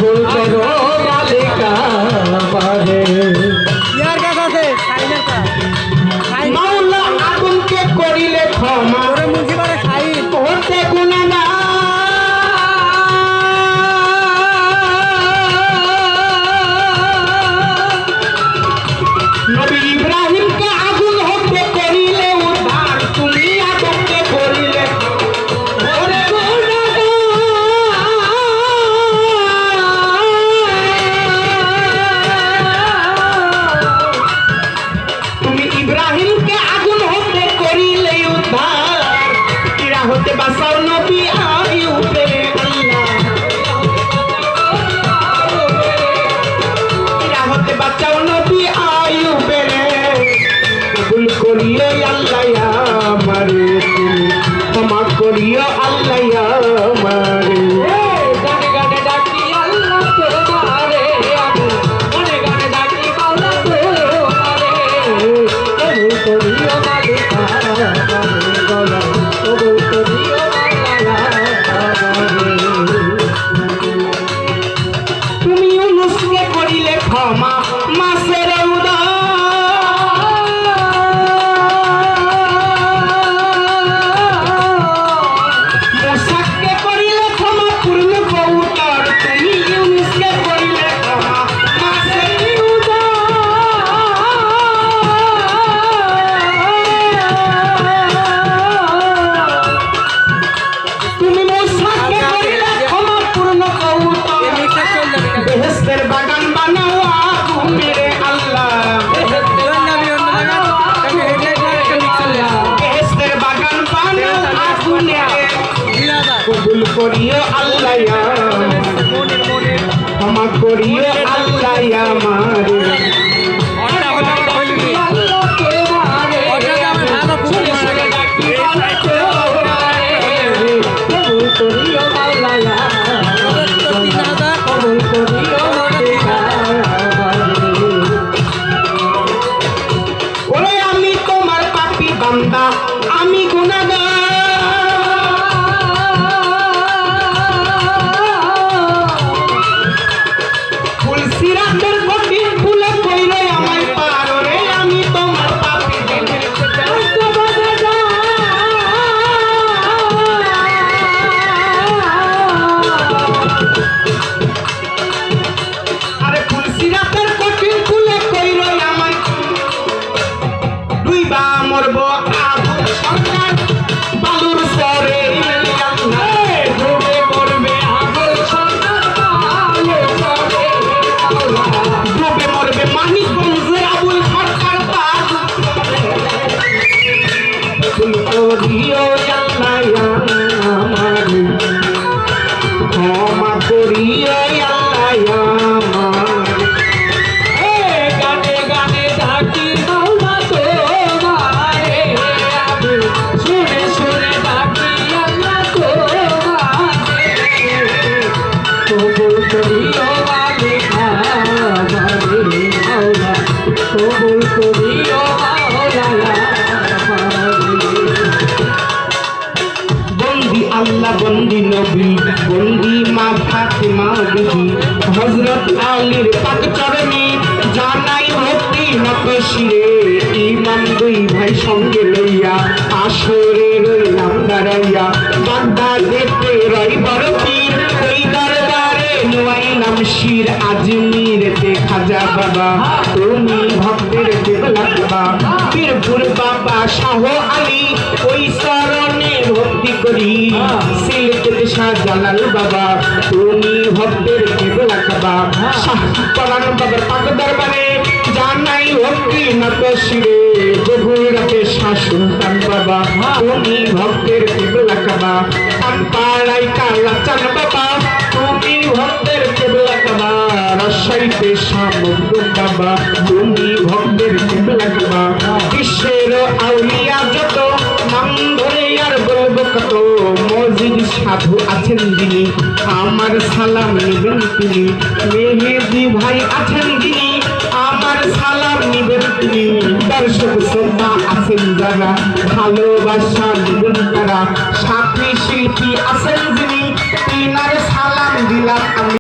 কবুল করো মালিকা আমারে মাওলা আগুনকে করিলে ক্ষমা করতে গুনাহগার নবী ইব্রাহিমকে আগুন হতে করিলে উদ্ধার তুমি আগুনকে করিলে তুমি ইব্রাহিমকে আগুন হতে করিলে উদ্ধার ইরা হতে বাঁচাও নবী আইয়ুবের ইরা হতে বাঁচাও নবী আইয়ুবের কবুল করিও আল্লাহ আমারে তুমি ক্ষমা করিও আল্লাহ আমারে গানে গানে ডাকি আল্লাহ তোমারে আমি গানে গানে ডাকি আল্লাহ তোমারে কবুল করিও মালিকা আমারে গলা কবুল করিও আল্লাহ আমারে তুমি ইউনুসকে করিলে ক্ষমা মাসের উদার মুসাকে করিলে ক্ষমা পূর্ণ কৌতর তুমি ইউনুসকে করিলে ক্ষমা মাসের উদার তুমি মুসাকে করিলে ক্ষমা পূর্ণ কৌতর বেহেশতের বাগান বানাও আগুনে আল্লাহ বেহেশতের বাগান বানাও আগুনে কবুল করিও আল্লাহ ক্ষমা করিও আল্লাহ আমারে কবুল করিও আল্লাহ কবুল করিও ওরে আমি তোমার পাপী বান্দা আমি গুনাহগার ফুল সিরাতের কঠিন ফুলে কইরে আমায় পার রে আমি তোমার পাপী আরে ফুল সিরাতের কঠিন ফুলে কইরে আমায় দুইবা মরব আবু সরকার বালুর সরে ডুবে মরবে আবু সরকার বালুর সরে ডুবে মরবে মানিকগঞ্জের আবুল সরকার কবুল করিও আল্লাহ আমারে ক্ষমা করিও আল্লাহ আমারে গানে গানে ডাকি আল্লাহ তোমারে আমি শুনে শুনে ডাকি আল্লাহ তোমারে কবুল করিও মালিকা আমারে মাওলা কবুল করিও মাওলা আমারে বন্দি আল্লাহ বন্দি নবী বন্দি মা ফাতেমা বিবি হযরত আলীর পাক চরণে জানাই ভক্তি নত শিরে ইমাম দুই ভাই সঙ্গে লইয়া আসরে রইলাম দাঁড়াইয়া বাগদাদেতে রই বড় পীর ওই দরবারে নুয়াইলাম শির আজমিরেতে খাজা বাবা তুমি ভক্তের কেবলা বাবা পীরপুর বাবা শাহ আলী ওই চরণে ভক্তি করি সিলেটের শাহজালাল বাবা তুমি ভক্তের কেবলা বাবা শাহ পরাণ বাবার পাক দরবারে জানাই ভক্তি নত শিরে বগুড়াতে শাহ সুলতান বাবা তুমি ভক্তের কেবলা বাবা পাড়াই কালা চান বাবা তুমি ভক্তের কেবলা বাবা রাজশাহীতে শামুদ্র বাবা তুমি ভক্তের কেবলা বাবা বিশ্বের আউলিয়া যত নাম ধরে আর বলবো কত মসজিদ সাধু আছেন যিনি আমার সালাম নেবেন তিনি মেহেদি ভাই আছেন যিনি আমার সালাম নেবেন তিনি দর্শক শ্রোতা আছেন যারা ভালোবাসা নেবেন তারা সাথী শিল্পী আছেন যিনি তিনার সালাম দিলাম আমি।